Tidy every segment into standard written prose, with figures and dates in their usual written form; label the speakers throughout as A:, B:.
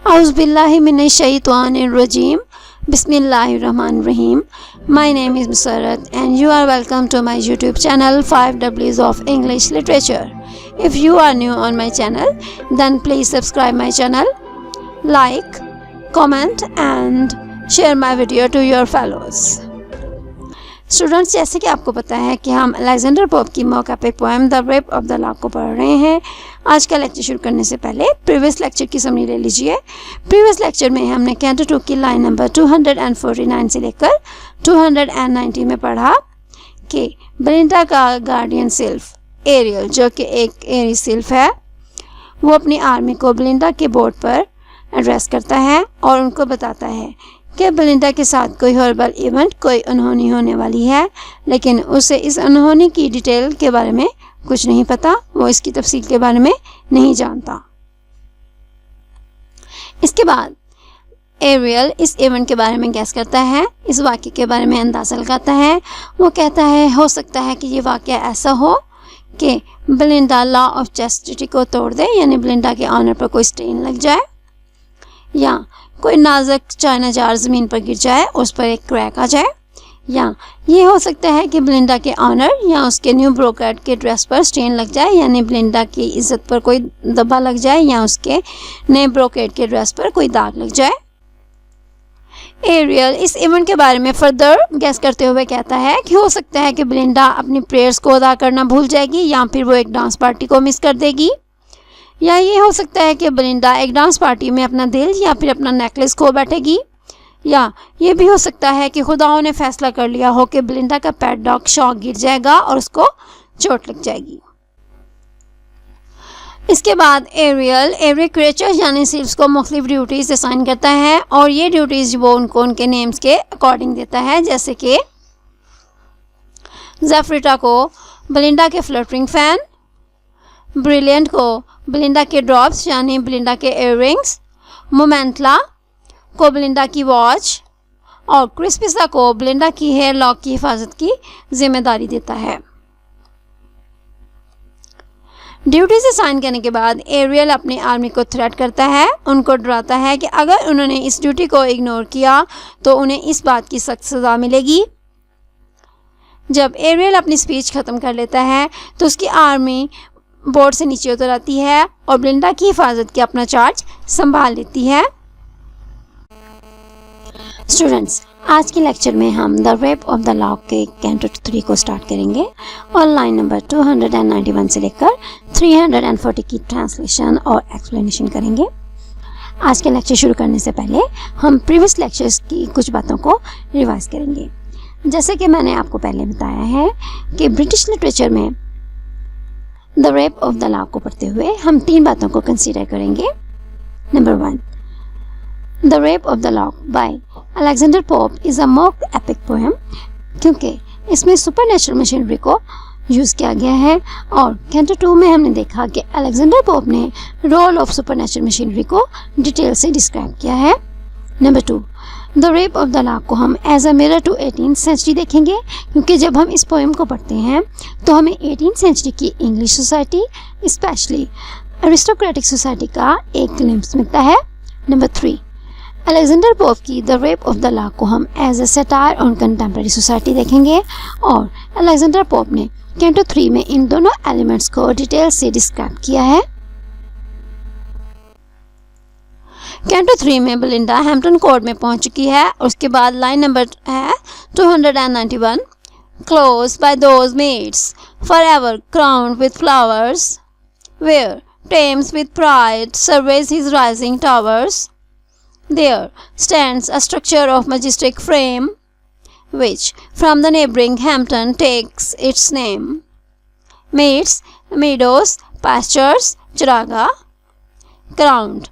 A: Auzubillahi minash-shaytanir-rajim. Bismillahir-rahmanir-rahim. My name is Musarat and you are welcome to my YouTube channel 5Ws of English Literature. If you are new on my channel, then please subscribe my channel, like, comment and share my video to your fellows. Students, जैसे कि आपको पता है कि हम Alexander Pope की mock epic poem the rape of the lock को पढ़ रहे हैं। आज का लेक्चर शुरू करने से पहले प्रीवियस लेक्चर की समरी ले लीजिए। प्रीवियस लेक्चर में हमने कैंटो 2 की लाइन नंबर 249 से लेकर 290 में पढ़ा कि बेलिंडा का गार्डियन सिल्फ एरियल, जो कि एक एरी सिल्फ है, वो अपनी आर्मी को बेलिंडा के बोर्ड पर एड्रेस करता है और उनको बताता है कि बेलिंडा के साथ कोई हॉरिबल इवेंट, कोई अनहोनी होने वाली है, लेकिन उसे इस अनहोनी की डिटेल के बारे में कुछ नहीं पता, वो इसकी तफसील के बारे में नहीं जानता। इसके बाद एरियल इस इवेंट के बारे में गैस करता है, इस वाक़े के बारे में अंदाज़ा लगाता है। वो कहता है हो सकता है कि ये वाक़या ऐसा हो कि बेलिंडा लॉ ऑफ चैस्टिटी को तोड़ दे, यानी बेलिंडा के ऑनर पर कोई स्टेन लग जाए, या कोई नाजुक चाइना जार ज़मीन पर गिर जाए, उस पर एक क्रैक आ जाए, या ये हो सकता है कि बेलिंडा के ऑनर या उसके न्यू ब्रोकर्ड के ड्रेस पर स्टेन लग जाए, यानी बेलिंडा की इज्जत पर कोई धब्बा लग जाए, या उसके नए ब्रोकेड के ड्रेस पर कोई दाग लग जाए। एरियल इस इवेंट के बारे में फर्दर गैस करते हुए कहता है कि हो सकता है कि बेलिंडा अपनी प्रेयर्स को अदा करना भूल जाएगी, या फिर वो एक डांस पार्टी को मिस कर देगी, या ये हो सकता है कि बेलिंडा एक डांस पार्टी में अपना दिल या फिर अपना नेकलेस खो बैठेगी, या ये भी हो सकता है कि खुदाओं ने फैसला कर लिया हो कि बेलिंडा का पेट डॉग शॉक गिर जाएगा और उसको चोट लग जाएगी। इसके बाद एरियल एवरी क्रिएचर यानी सिल्व्स को मुख्तलिफ ड्यूटीज़ असाइन करता है और ये ड्यूटीज़ वो उनको उनके नेम्स के अकॉर्डिंग देता है, जैसे कि ज़ेफ्रिटा को बेलिंडा के फ्लटरिंग फैन, ब्रिलियंट को बेलिंडा के ड्रॉप्स यानी बेलिंडा के इयररिंग्स, मोमेंटला को बेलिंडा की वॉच और क्रिस्पिसा को बेलिंडा की हेयर लॉक की हिफाजत की जिम्मेदारी देता है। ड्यूटीज असाइन करने के बाद एरियल अपनी आर्मी को थ्रेट करता है, उनको डराता है कि अगर उन्होंने इस ड्यूटी को इग्नोर किया तो उन्हें इस बात की सख्त सज़ा मिलेगी। जब एरियल अपनी स्पीच ख़त्म कर लेता है तो उसकी आर्मी बोर्ड से नीचे उतर आती है और बेलिंडा की हिफाजत के अपना चार्ज संभाल लेती है। स्टूडेंट्स, आज के लेक्चर में हम the rape of the lock के कैंटो 3 को स्टार्ट करेंगे और लाइन नंबर 291 से लेकर 340 की ट्रांसलेशन और एक्सप्लेनेशन करेंगे। आज के लेक्चर शुरू करने से पहले हम प्रीवियस लेक्चर्स की कुछ बातों को रिवाइज करेंगे। जैसे कि मैंने आपको पहले बताया है कि ब्रिटिश लिटरेचर में the rape of the lock को पढ़ते हुए हम 3 बातों को कंसीडर करेंगे। Number 1, the rape of the lock by Alexander pope is a mock epic poem, क्योंकि इसमें सुपरनेचुरल मशीनरी को यूज़ किया गया है और कैंटो 2 में हमने देखा कि अलेक्जेंडर पोप ने रोल ऑफ सुपरनेचुरल मशीनरी को डिटेल से डिस्क्राइब किया है। Number 2, the rape of the lock को हम as a mirror to 18th century देखेंगे, क्योंकि जब हम इस पोएम को पढ़ते हैं तो हमें 18th सेंचुरी की English society, specially aristocratic society का एक ग्लिम्स मिलता है। नंबर 3, अलेक्जेंडर पोप की the rape of the lock को हम as a satire on contemporary society देखेंगे और अलेक्जेंडर पोप ने कैंटो 3 में इन दोनों एलिमेंट्स को डिटेल से डिस्क्राइब किया है। कैंटो 3 में बेलिंडा हैम्पटन कोर्ट में पहुंच चुकी है। उसके बाद लाइन नंबर है 291, close by those meads forever crowned with flowers where Thames with pride surveys his rising towers there stands a structure of majestic frame which from the neighboring Hampton takes its name. Meads, meadows, pastures, charaga, crowned.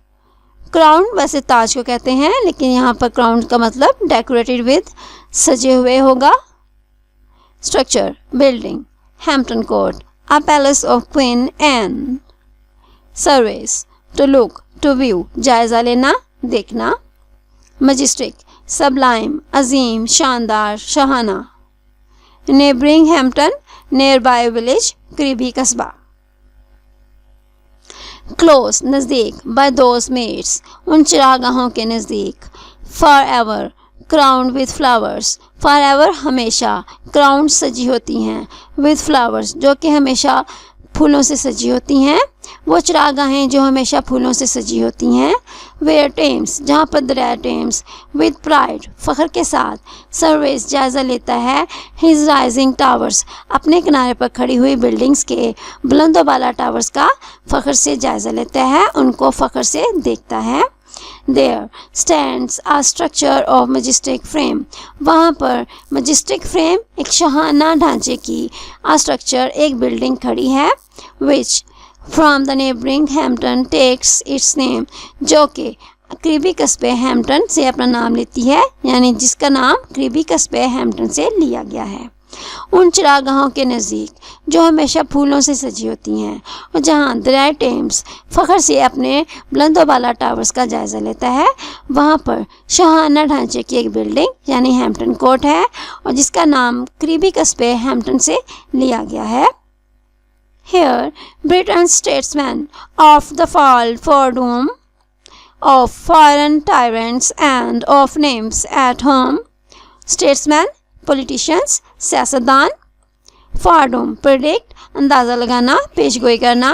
A: Crown वैसे ताज को कहते हैं, लेकिन यहाँ पर crown का मतलब decorated with, सजे हुए होगा। Structure, building, Hampton Court, a palace of Queen Anne. Surveys, to look, to view, जायज़ा लेना, देखना। मजिस्टिक, सबलाइम, अजीम, शानदार, शाहाना। Neighbouring Hampton, near by village, करीबी कस्बा। क्लोज नज़दीक, बाय दोज मेट्स उन चरागाहों के नज़दीक, for ever crowned with flowers, for ever हमेशा, क्राउंड सजी होती हैं, विथ फ्लावर्स जो कि हमेशा फूलों से सजी होती हैं, वो चरागाहें जो हमेशा फूलों से सजी होती हैं, वेयर टेम्स जहाँ पर दरिया टेम्स, विद प्राइड फ़ख्र के साथ, सर्वेस जायज़ा लेता है, हिज राइजिंग टावर्स अपने किनारे पर खड़ी हुई बिल्डिंग्स के बुलंदोबाला टावर्स का फ़ख्र से जायज़ा लेता है, उनको फ़ख्र से देखता है। There stands a structure of majestic frame, वहाँ पर majestic frame एक शाहाना ढांचे की a structure एक बिल्डिंग खड़ी है, which from the neighboring Hampton takes its name, जो कि करीबी कस्बे हैम्पटन से अपना नाम लेती है, यानी जिसका नाम करीबी कस्बे हैम्पटन से लिया गया है। उन चरागाहों के नज़दीक जो हमेशा फूलों से सजी होती हैं और जहाँ दरिया टेम्स फ़ख्र से अपने बुलंदोबाला टावर्स का जायज़ा लेता है, वहाँ पर शाहाना ढांचे की एक बिल्डिंग यानी हैम्पटन कोर्ट है और जिसका नाम करीबी कस्बे हैम्पटन से लिया गया है। Here, Britain's statesmen of the fall for doom of foreign tyrants and of names at home, statesmen politicians, सियासतदान, फार्डूम प्रेडिक्ट अंदाज़ा लगाना, पेशगोई करना,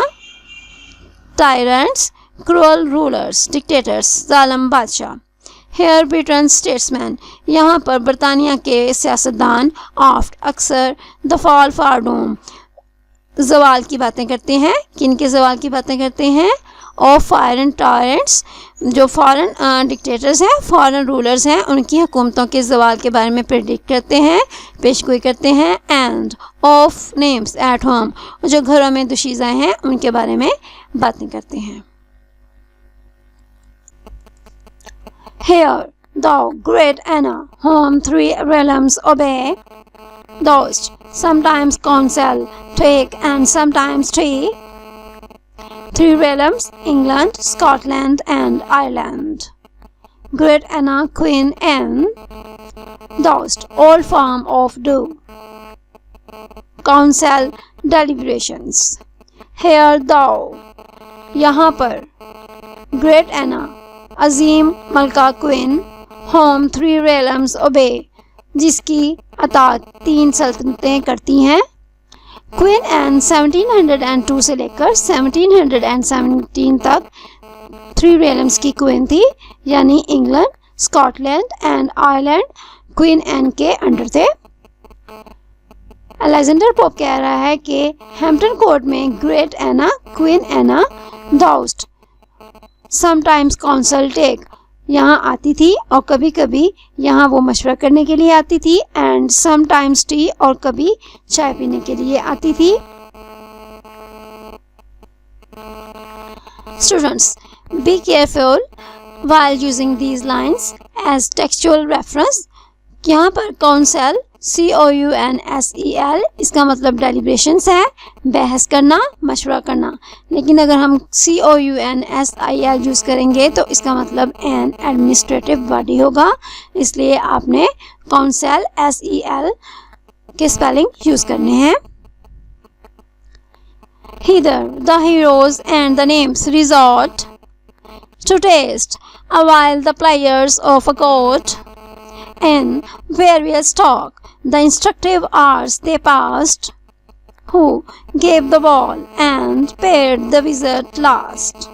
A: टायरेंट्स क्रूअल रूलर्स, डिक्टेटर्स जालिम बादशाह। हेयर ब्रिटेन स्टेट्समैन यहाँ पर बरतानिया के सियासतदान, ऑफ्ट अक्सर, द फॉल फार्डूम ज़वाल की बातें करते हैं, किन के ज़वाल की बातें करते हैं, ऑफ फॉरेन टायरेंट्स जो फॉरेन डिक्टेटर्स हैं, फॉरेन रूलर्स हैं, उनकी हुकूमतों के ज़वाल के बारे में प्रेडिक्ट करते हैं, पेशगोई करते हैं, end of names at home जो घरों में दुशीज़ाएँ हैं उनके बारे में बातें करते हैं। Here, thou great Anna, whom three realms obey, dost sometimes counsel take and sometimes three. Three realms, England, Scotland and Ireland. Great Anna, Queen Anne, dost all form of do. Counsel, deliberations. Here thou, यहाँ पर, Great Anna, अजीम मलका queen, whom three realms obey, जिसकी अतात तीन सल्तनतें करती हैं। Queen N 1702 से लेकर 1717 तक थ्री रेलम्स की क्वीन थी, यानी England, Scotland and Ireland Queen Anne के अंडर थे। अलेक्जेंडर पोप कह रहा है कि हैम्पटन कोर्ट में great Anna, Queen Anna, dost sometimes counsel take यहाँ आती थी और कभी कभी यहाँ वो मशवरा करने के लिए आती थी, एंड समटाइम्स टी और कभी चाय पीने के लिए आती थी। Students, be careful while using these lines as textual reference। यहाँ पर काउंसिल COUNSEL इसका मतलब डेलिब्रेशंस है, बहस करना, मशवरा करना, लेकिन अगर हम COUNSIL यूज़ करेंगे तो इसका मतलब एन एडमिनिस्ट्रेटिव बॉडी होगा, इसलिए आपने काउंसिल SEL के स्पेलिंग यूज़ करने हैं। Hither the heroes and the names resort to taste a while the players of a court in various talk the instructive hours they passed, who gave the ball and paid the visit last.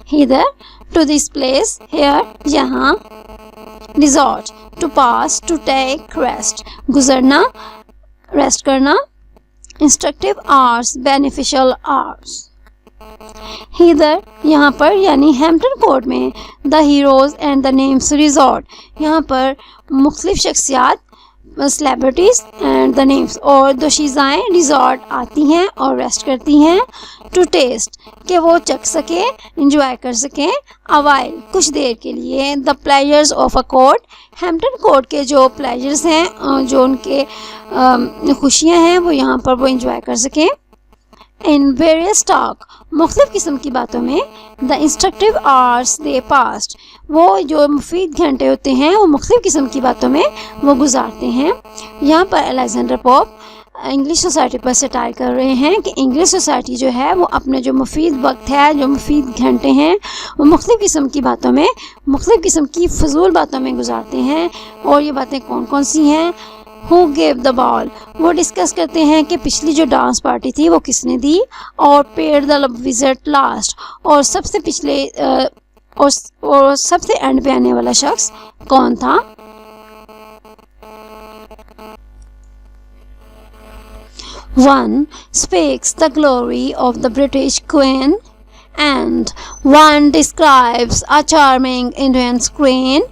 A: Hither to this place, here यहाँ, resort to pass, to take rest, गुजरना, rest करना, instructive hours, beneficial hours. Hither यहाँ पर यानी Hampton Court में the heroes and the names resort, यहाँ पर मुख्तलिफ शख्सियात, सेलिब्रिटीज़ एंड द नेम्स और दोशीज़ाएँ रिजॉर्ट आती हैं और रेस्ट करती हैं, टू टेस्ट कि वो चख सकें, इंजॉय कर सकें, अवाइल कुछ देर के लिए, the pleasures of a court Hampton court के जो प्लेजर्स हैं, जो उनके खुशियाँ हैं वो यहाँ पर वो इंजॉय कर सकें। इन वेरियस टॉक मुख्तलिफ किस्म की बातों में, the instructive hours they past वो जो मुफीद घंटे होते हैं वो मुख्तलिफ किस्म की बातों में वो गुजारते हैं। यहाँ पर अलेक्जेंडर पोप इंग्लिश सोसाइटी पर सटायर कर रहे हैं कि इंग्लिश सोसाइटी जो है वो अपने जो मुफीद वक्त है, जो मुफीद घंटे हैं, वो मुख्तलिफ़ किस्म की बातों में, मुख्तलिफ़ किस्म की फजूल बातों में गुजारते हैं। और ये बातें कौन कौन सी हैं? हु गेव द बॉल, वो डिस्कस करते हैं कि पिछली जो डांस पार्टी थी वो किसने दी, और पेड द विजिट लास्ट, और सबसे पिछले और सबसे एंड पे आने वाला शख्स कौन था। One speaks the glory of the British Queen, and one describes a charming Indian screen.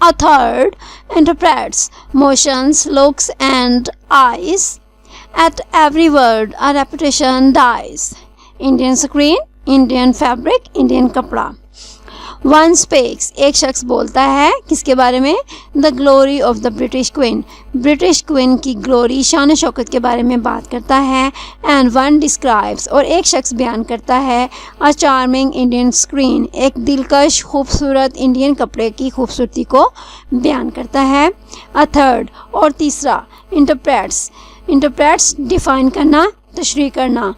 A: A third interprets motions, looks, and eyes. At every word, a reputation dies. Indian screen, Indian fabric, Indian कपड़ा। One specs, एक शख्स बोलता है किसके बारे में? The glory of the British queen, British queen की glory, शान शौकत के बारे में बात करता है। एंड वन डिस्क्राइब्स, और एक शख्स बयान करता है अ चार्मिंग इंडियन स्क्रीन, एक दिलकश खूबसूरत इंडियन कपड़े की खूबसूरती को बयान करता है। अ थर्ड, और तीसरा इंटरप्रेट्स, इंटरप्रेट्स डिफाइन करना, तशरीह करना।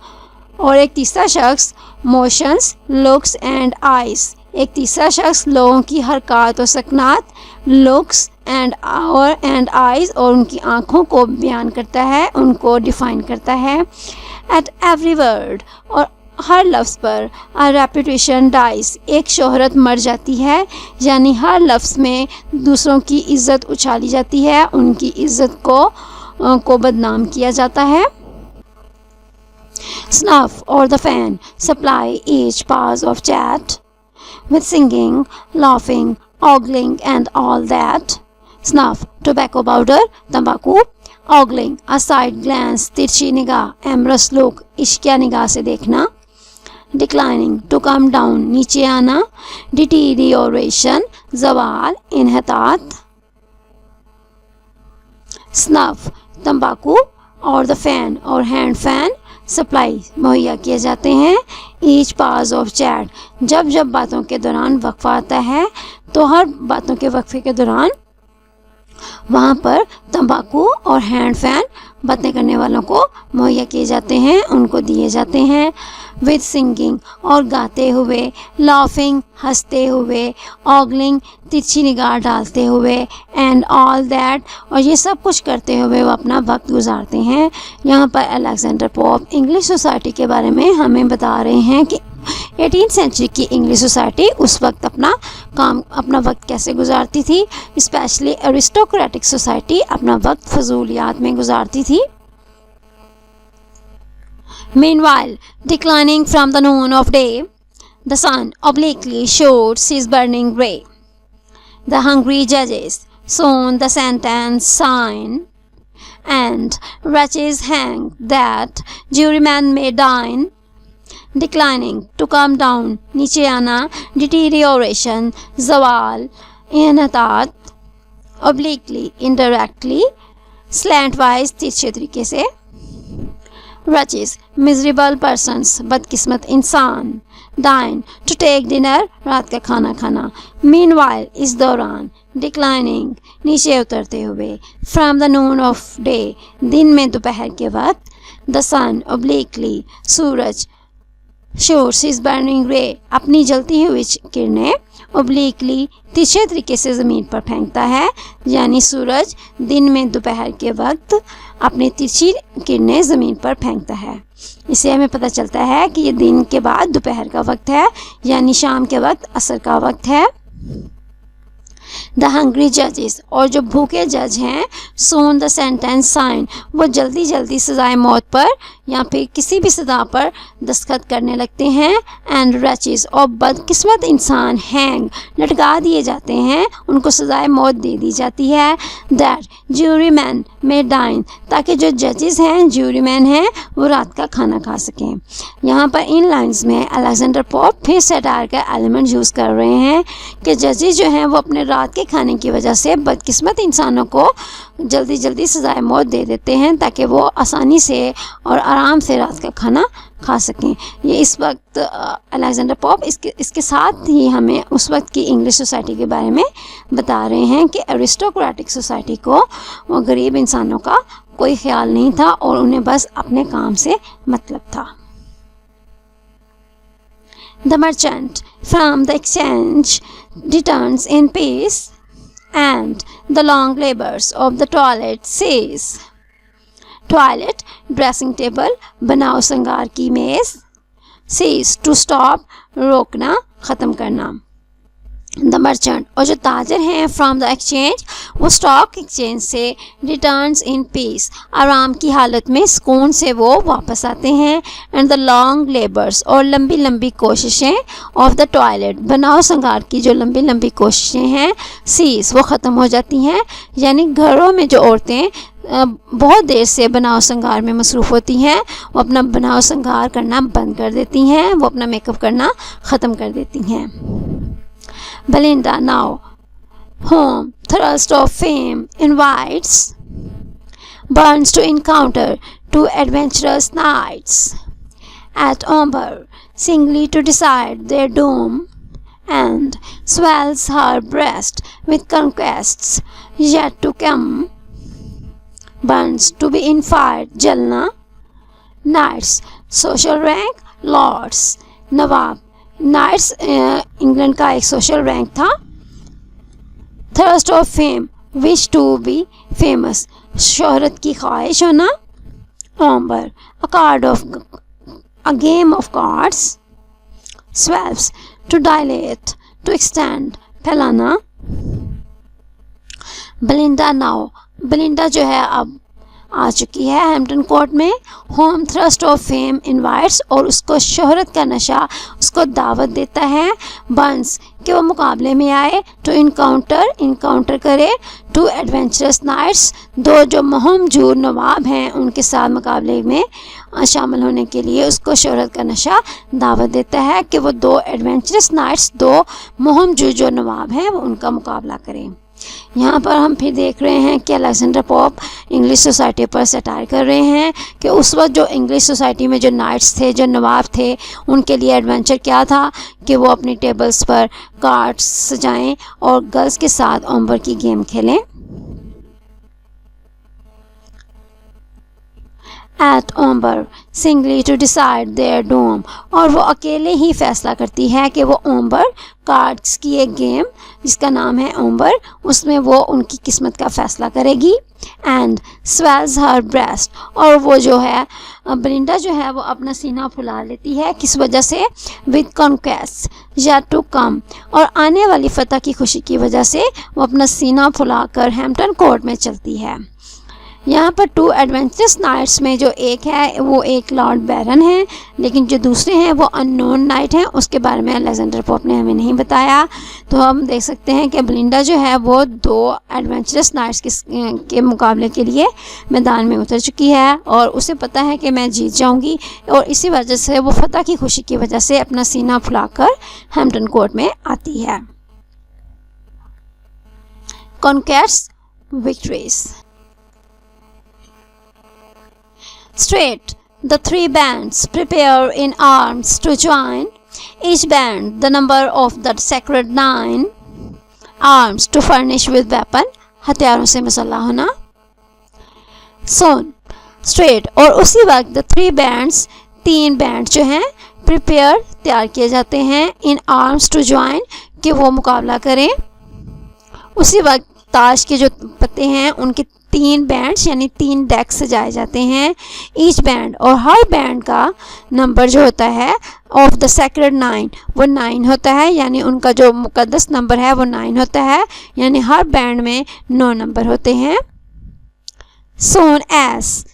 A: और एक तीसरा शख्स मोशंस, लुक्स एंड आइज़, एक तीसरा शख्स लोगों की हरकत और सकनात, लुक्स एंड आइज़, और उनकी आँखों को बयान करता है, उनको डिफ़ाइन करता है। एट एवरी वर्ड, और हर लफ्ज़ पर। अ रेपुटेशन डाइज, एक शोहरत मर जाती है, यानी हर लफ्ज़ में दूसरों की इज़्ज़त उछाली जाती है, उनकी इज़्ज़त को बदनाम किया जाता है। Snuff or the fan supply each pause of chat with singing, laughing, ogling and all that. Snuff, tobacco powder, तंबाकू। Ogling, a side glance, तिरछी निगाह, amorous look, इश्किया निगाह से देखना। Declining, to come down, नीचे आना। Deterioration, जवाल, इन्हतात। Snuff, तंबाकू, और the fan और hand fan सप्लाई मुहैया किए जाते हैं। ईच पास ऑफ चैट, जब जब बातों के दौरान वक्फा आता है तो हर बातों के वक्फे के दौरान वहाँ पर तंबाकू और हैंड फैन बातें करने वालों को मुहैया किए जाते हैं, उनको दिए जाते हैं। विद सिंगिंग, और गाते हुए। लाफिंग, हंसते हुए। ऑगलिंग, तिरछी निगाह डालते हुए। एंड ऑल दैट, और ये सब कुछ करते हुए वो अपना वक्त गुजारते हैं। यहाँ पर अलेक्जेंडर पोप इंग्लिश सोसाइटी के बारे में हमें बता रहे हैं कि 18th सेंचुरी की इंग्लिश सोसाइटी उस वक्त अपना वक्त कैसे गुजारती थी। स्पेशली एरिस्टोक्रेटिक सोसाइटी अपना वक्त फजूलियात में गुजारती थी। Meanwhile, declining from the noon of day, the sun obliquely shoots his burning ray. The hungry judges soon the sentence sign, and wretches hang that juryman may dine. Declining, to come down, नीचे आना। Deterioration, जवाल, इन्हतात। Obliquely, indirectly, slantwise, तिरछे तरीके से। Wretches, miserable persons, बदकिस्मत इंसान। Dine, to take dinner, रात का खाना खाना। Meanwhile, इस दौरान। Declining, नीचे उतरते हुए। From the noon of day, दिन में दोपहर के वक्त। The sun, obliquely, Suraj. Shoots his burning ray, अपनी जलती हुई किरणें। Obliquely, तिरछे तरीके से ज़मीन पर फेंकता है, यानी सूरज दिन में दोपहर के वक्त अपनी तिरछी किरणें ज़मीन पर फेंकता है। इससे हमें पता चलता है कि ये दिन के बाद दोपहर का वक्त है, यानी शाम के वक्त असर का वक्त है। द हंग्री जजेस, और जो भूखे जज हैं। सोन द सेंटेंस साइन, वो जल्दी जल्दी सजाए मौत पर या फिर किसी भी सजा पर दस्तखत करने लगते हैं। एंड रचेस, और बदकिस्मत इंसान हैंग, लटका दिए जाते हैं, उनको सजाए मौत दे दी जाती है। दैट ज्यूरी मैन में डाइन, ताकि जो जजेस हैं, ज्यूरी मैन हैं, वो रात का खाना खा सकें। यहाँ पर इन लाइन्स में अलेक्जेंडर पोप फिर सटायर का एलिमेंट यूज़ कर रहे हैं कि जजेस जो हैं वो अपने रात के खाने की वजह से बदकिस्मत इंसानों को जल्दी जल्दी सजाए मौत दे देते हैं, ताकि वो आसानी से और आराम से रात का खाना खा सकें। ये इस वक्त अलेक्जेंडर पोप इसके साथ ही हमें उस वक्त की इंग्लिश सोसाइटी के बारे में बता रहे हैं कि एरिस्टोक्रेटिक सोसाइटी को वो गरीब इंसानों का कोई ख्याल नहीं था और उन्हें बस अपने काम से मतलब था। The merchant from the exchange returns in peace, and the long labors of the toilet cease. Toilet, dressing table, बनाओ संगार की मेज, cease to stop, रोकना, ख़त्म करना। The merchant, और जो ताजर हैं फ्रॉम द एक्सचेंज, वो स्टॉक एक्सचेंज से, रिटर्न्स इन पीस, आराम की हालत में सुकून से वो वापस आते हैं। एंड द लॉन्ग लेबर्स, और लंबी लंबी कोशिशें, ऑफ द टॉयलेट, बनाओ संगार की जो लंबी लंबी कोशिशें हैं, सीज, वो ख़त्म हो जाती हैं। यानी घरों में जो औरतें बहुत देर से बनाओ संगार में मसरूफ़ होती हैं, वो अपना बनाओ संगार करना बंद कर देती हैं, वो अपना मेकअप करना ख़त्म कर देती हैं। Belinda, now whom thirst of fame invites, burns to encounter two adventurous knights at Umber, singly to decide their doom, and swells her breast with conquests yet to come, burns to be in fire, jalna, knights, social rank, lords, nawab, knights England का एक social rank था। Thirst of fame, wish to be famous, शोहरत की ख्वाहिश होना। Ombre, a card of, a game of cards. Swells, to dilate, to extend, फैलाना। Belinda now, Belinda जो है अब आ चुकी है हैम्पटन कोर्ट में। Whom thirst of fame invites, और उसको शोहरत का नशा उसको दावत देता है। बंस, कि वो मुकाबले में आए। टू इनकाउंटर, इनकाउंटर करे। टू एडवेंचरस नाइट्स, दो जो मुहिमजू नवाब हैं उनके साथ मुकाबले में शामिल होने के लिए उसको शोहरत का नशा दावत देता है कि वो दो एडवेंचरस नाइट्स, दो मुहिमजू जो नवाब हैं वो उनका मुकाबला करें। यहाँ पर हम फिर देख रहे हैं कि अलेक्जेंडर पोप इंग्लिश सोसाइटी पर सटायर कर रहे हैं कि उस वक्त जो इंग्लिश सोसाइटी में जो नाइट्स थे, जो नवाब थे, उनके लिए एडवेंचर क्या था कि वो अपनी टेबल्स पर कार्ड्स सजाएं और गर्ल्स के साथ ओम्बर की गेम खेलें। At ombre, singly to decide their doom, और वो अकेले ही फैसला करती है कि वो ओम्बर, कार्ड्स की एक गेम जिसका नाम है ओम्बर, उसमें वो उनकी किस्मत का फ़ैसला करेगी। एंड स्वेल्स हर ब्रेस्ट, और वो जो है बेलिंडा जो है वो अपना सीना फुला लेती है, किस वजह से? विद कॉन्क्वेस्ट या टू कम, और आने वाली फ़तह की खुशी की वजह से वो अपना सीना फुलाकर हैम्पटन कोर्ट में चलती है। यहाँ पर टू एडवेंचरस नाइट्स में जो एक है वो एक लॉर्ड बैरन है, लेकिन जो दूसरे हैं वो अननोन नाइट हैं, उसके बारे में अलेक्जेंडर पोप ने हमें नहीं बताया। तो हम देख सकते हैं कि बेलिंडा जो है वो दो एडवेंचरस नाइट्स के मुकाबले के लिए मैदान में उतर चुकी है और उसे पता है कि मैं जीत जाऊंगी, और इसी वजह से वो फतह की खुशी की वजह से अपना सीना फुलाकर हैम्पटन कोर्ट में आती है। Conquest, victories. Straight, the three bands prepare in arms to join, each band the number of the sacred 9, arms to furnish with weapon, हथियारों से मसल्ला होना। Soon, straight, और उसी वक्त the three bands, तीन बैंड जो हैं prepare, तैयार किए जाते हैं, in arms to join, कि वो मुकाबला करें। उसी वक्त ताश के जो पत्ते हैं उनके तीन बैंड्स यानी तीन डेक सजाए जाते हैं। ईच बैंड, और हर बैंड का नंबर जो होता है ऑफ द सेक्रेड 9, वो 9 होता है, यानी उनका जो मुकद्दस नंबर है वो 9 होता है, यानी हर बैंड में 9 नंबर होते हैं। Soon as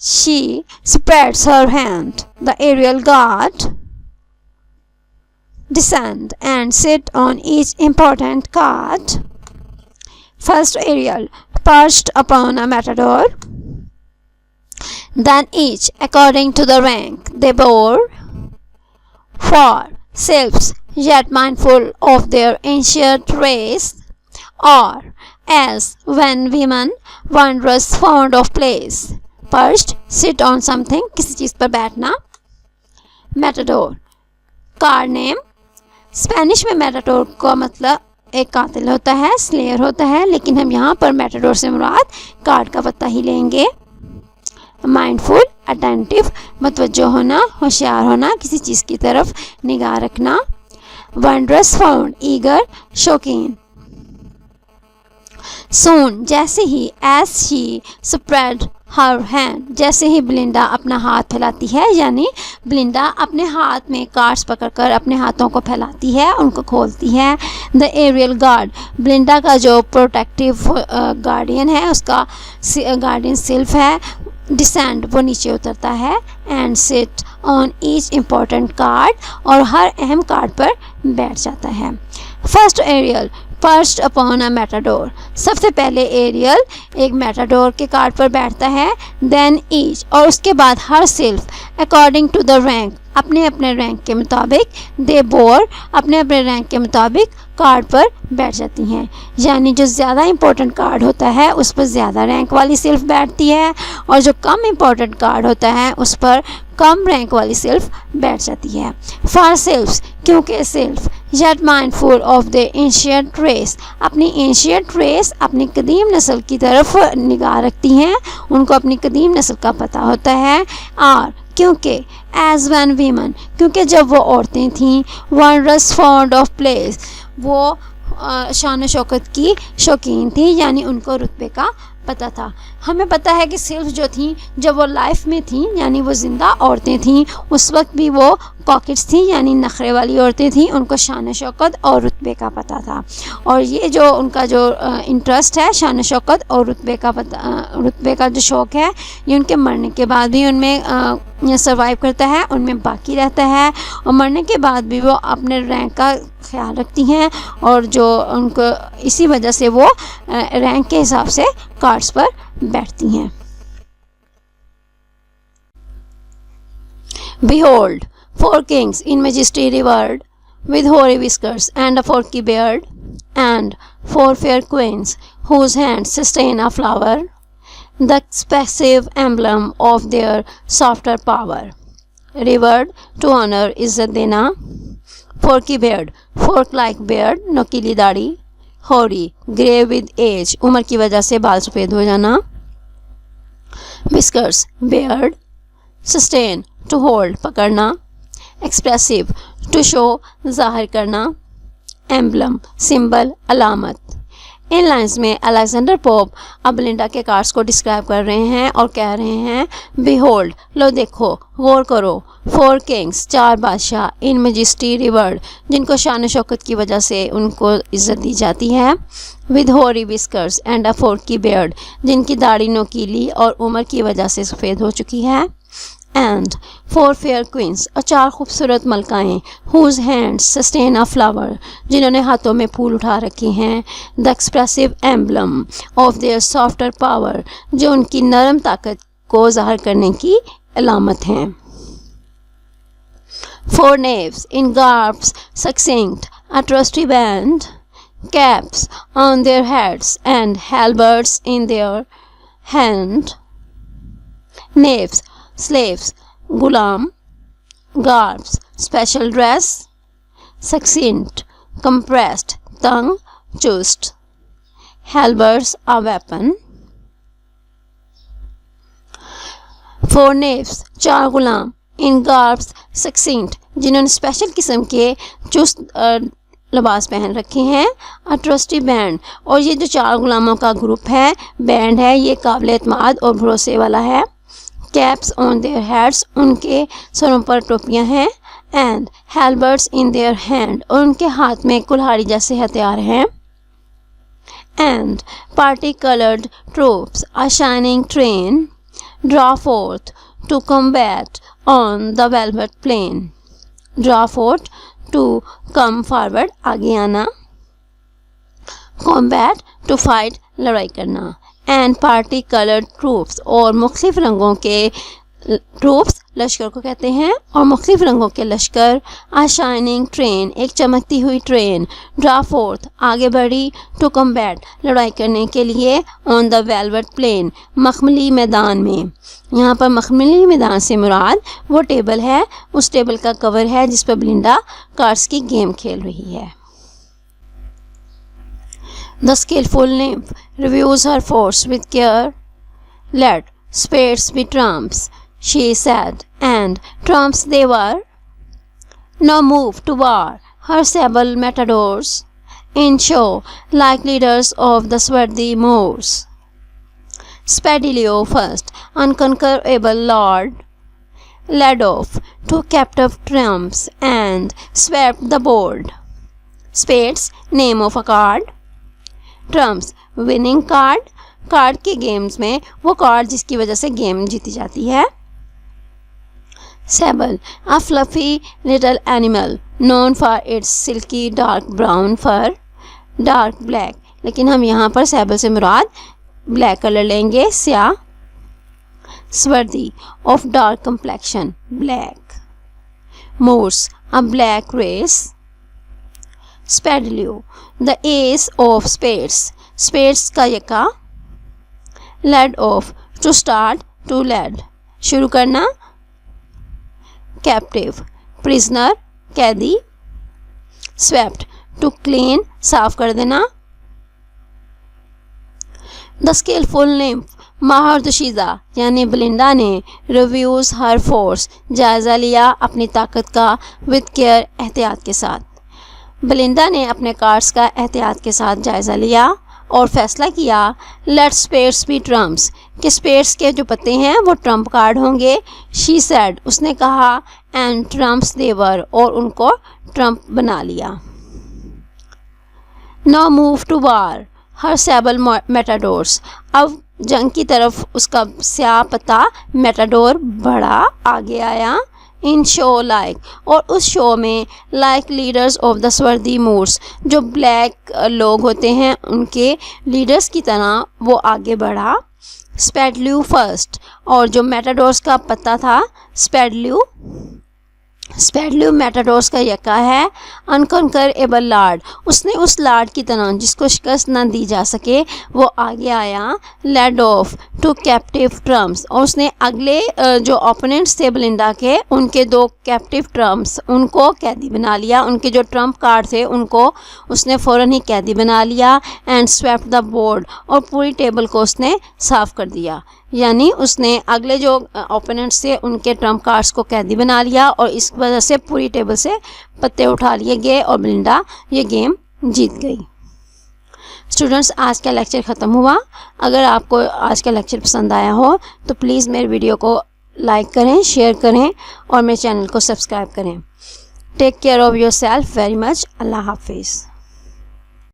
A: she spreads her hand, the aerial guard descend and sit on each important card. First aerial, perched upon a matador, then each according to the rank they bore, for selves yet mindful of their ancient race, or as when women wondrous fond of place, perched, sit on something, किसी चीज़ पर बैठना। matador, car name. Spanish में matador का मतलब एक कातिल होता है, स्लेयर होता है, लेकिन हम यहाँ पर मैटाडोर से मुराद कार्ड का पता ही लेंगे। माइंडफुल, अटेंटिव, मतवज्जो होना, होशियार होना, किसी चीज़ की तरफ निगाह रखना। वंडरस, फाउंड, ईगर, शौकीन। सोन, जैसे ही, as she spread her hand, जैसे ही ब्लिंडा अपना हाथ फैलाती है, यानी ब्लिंडा अपने हाथ में कार्ड्स पकड़कर अपने हाथों को फैलाती है, उनको खोलती है। द एरियल गार्ड, ब्लिंडा का जो प्रोटेक्टिव गार्डियन है, उसका गार्डियन सिल्फ है। डिसेंड, वो नीचे उतरता है। And sit on each important card, और हर अहम कार्ड पर बैठ जाता है। First Ariel perched upon a matador, सबसे पहले एरियल एक मैटाडोर के कार्ड पर बैठता है। देन ईच, और उसके बाद हर सिल्फ अकॉर्डिंग टू द रैंक, अपने अपने रैंक के मुताबिक। दे बोर, अपने अपने रैंक के मुताबिक कार्ड पर बैठ जाती हैं, यानी जो ज़्यादा इम्पोर्टेंट कार्ड होता है उस पर ज़्यादा रैंक वाली सिल्फ बैठती है, और जो कम इम्पोर्टेंट कार्ड होता है उस पर कम रैंक वाली सिल्फ बैठ जाती है। फॉर सिल्फ्स, क्योंकि sylph yet mindful of the ancient race, अपनी एंशिएंट रेस, अपनी कदीम नस्ल की तरफ निगाह रखती हैं, उनको अपनी कदीम नस्ल का पता होता है। और क्योंकि एज वन वीमन, क्योंकि जब वो औरतें थीं। वंडरस फॉन्ड ऑफ प्लेस, वो शान शौकत की शौकीन थी, यानी उनको रुतबे का पता था। हमें पता है कि सिर्फ जो थी जब वो लाइफ में थी, यानी वो ज़िंदा औरतें थीं, उस वक्त भी वो कॉकेट्स थी, यानी नखरे वाली औरतें थीं, उनको शान शौकत और रुतबे का पता था। और ये जो उनका जो इंटरेस्ट है शान शौकत और रुतबे का पता, रुतबे का जो शौक़ है, ये उनके मरने के बाद भी उनमें सर्वाइव करता है, उनमें बाकी रहता है, और मरने के बाद भी वो अपने रैंक का ख्याल रखती हैं, और जो उनको इसी वजह से वो रैंक के हिसाब से कार्ड्स पर बैठती हैं। Behold, 4 kings in majesty revered, with hoary whiskers and a forky beard, and 4 fair queens whose hands sustain a flower, the expressive emblem of their softer power. Revered to honor Izzat dena, forky beard, fork-like beard, नोकीली दाढ़ी, hoary, grey with age, उम्र की वजह से बाल सफ़ेद हो जाना, whiskers, beard, sustain, to hold, पकड़ना, expressive, to show, जाहिर करना, emblem, symbol, अलामत। इन लाइन्स में अलेक्जेंडर पोप अब ब्लिंडा के कार्ड्स को डिस्क्राइब कर रहे हैं और कह रहे हैं, बिहोल्ड, लो देखो, गौर करो, 4 किंग्स, 4 बादशाह, इन मेजेस्टी रिवर्ड, जिनको शान शौकत की वजह से उनको इज़्ज़त दी जाती है, विद होरी whiskers and a Forky beard, जिनकी दाढ़ी नोकीली और उम्र की वजह से सफ़ेद हो चुकी है, एंड 4 फेयर क्वींस, और 4 खूबसूरत मलकाएँ, whose hands sustain a flower, जिन्होंने हाथों में फूल उठा रखे हैं, the expressive emblem of their softer power, जो उनकी नरम ताकत को ज़ाहिर करने की अलामत हैं। 4 knaves in garbs succinct, a trusty band, caps on their heads and halberds in their hand. Knaves, slaves, gulam. Garbs, special dress. Succinct, compressed, tongue, chust. Halberds, a weapon. 4 knaves, 4 Ghulam, in garbs सक्सिंट, जिन्होंने special किस्म के चुस्त लिबास पहन रखे हैं, a trustee band, और ये जो 4 गुलामों का ग्रुप है, बैंड है, ये काबिल एतमाद और भरोसे वाला है। कैप्स ऑन देयर हेड्स, उनके सरों पर टोपियां हैं, and halberds in their hand, और उनके हाथ में कुल्हाड़ी जैसे हथियार हैं, and party coloured troops, a shining train, draw forth to combat on the velvet plain. Draw forth, to come forward, आगे आना, combat, to fight, लड़ाई करना, and party colored troops, और मुख्तलिफ रंगों के ट्रूप्स लश्कर को कहते हैं, और मुख्तलिफ रंगों के लश्कर, a shining train, एक चमकती हुई ट्रेन, ड्रा फोर्थ, आगे बढ़ी, टू कॉम्बैट, लड़ाई करने के लिए, ऑन द वेलवेट प्लेन, मखमली मैदान में। यहाँ पर मखमली मैदान से मुराद वो टेबल है, उस टेबल का कवर है जिस पर ब्लिंडा कार्ड्स की गेम खेल रही है। The skillful nymph reviews her force with care. Let spades be trumps, she said, and trumps they were. Now move to war her sable matadors, in show like leaders of the swarthy moors. Spadilio first, unconquerable lord, led off two captive trumps and swept the board. Spades, name of a card. Trumps, winning card. Card के games में वो card जिसकी वजह से game जीती जाती है. Sable, a fluffy little animal known for its silky dark brown fur, dark black. लेकिन हम यहाँ पर sable से मुराद ब्लैक कलर लेंगे, स्याह. Swarthy, of dark complexion, black. Moors, a black race. Spadilio, the ace of spades, spades का यका. Led off, to start, to lead, शुरू करना. Captive, prisoner, कैदी. Swept, to clean, साफ कर देना. The skillful nymph, माहर दोशीज़ा यानी बेलिंडा ने रिव्यूज़ हर फोर्स, जायज़ा लिया अपनी ताकत का, विद केयर, एहतियात के साथ. बेलिंडा ने अपने कार्ड्स का एहतियात के साथ जायज़ा लिया और फैसला किया. लेट स्पेड्स बी ट्रम्प्स, कि स्पेड्स के जो पत्ते हैं वो ट्रम्प कार्ड होंगे. शी सेड, उसने कहा. एंड ट्रम्प्स दे वर, और उनको ट्रम्प बना लिया. Now move to war her सैबल matadors, अब जंग की तरफ उसका स्याह पत्ता मेटाडोर बड़ा आगे आया. इन शो लाइक, और उस शो में like leaders of the swarthy Moors, जो ब्लैक लोग होते हैं उनके लीडर्स की तरह वो आगे बढ़ा. स्पेडल्यू फर्स्ट, और जो मेटाडोर्स का पत्ता था स्पेडल्यू मेटाडोर्स का यका है. अनकंकरेबल लॉर्ड, उसने उस लॉर्ड की तरह जिसको शिकस्त ना दी जा सके वो आगे आया. Led off two captive trumps, और उसने अगले जो ओपोनेंट्स थे बेलिंडा के उनके दो कैप्टिव ट्रम्प्स उनको कैदी बना लिया. उनके जो ट्रम्प कार्ड थे उनको उसने फ़ौरन ही कैदी बना लिया. एंड स्वेप्ट द बोर्ड, और पूरी टेबल को उसने साफ़ कर दिया. यानी उसने अगले जो ओपोनेंट्स थे उनके ट्रम्प कार्ड्स को कैदी बना लिया और इस वजह से पूरी टेबल से पत्ते उठा लिए गए और बेलिंडा ये गेम जीत गई. स्टूडेंट्स, आज का लेक्चर ख़त्म हुआ. अगर आपको आज का लेक्चर पसंद आया हो तो प्लीज़ मेरे वीडियो को लाइक करें, शेयर करें और मेरे चैनल को सब्सक्राइब करें. Take care of yourself very much. अल्लाह हाफिज़.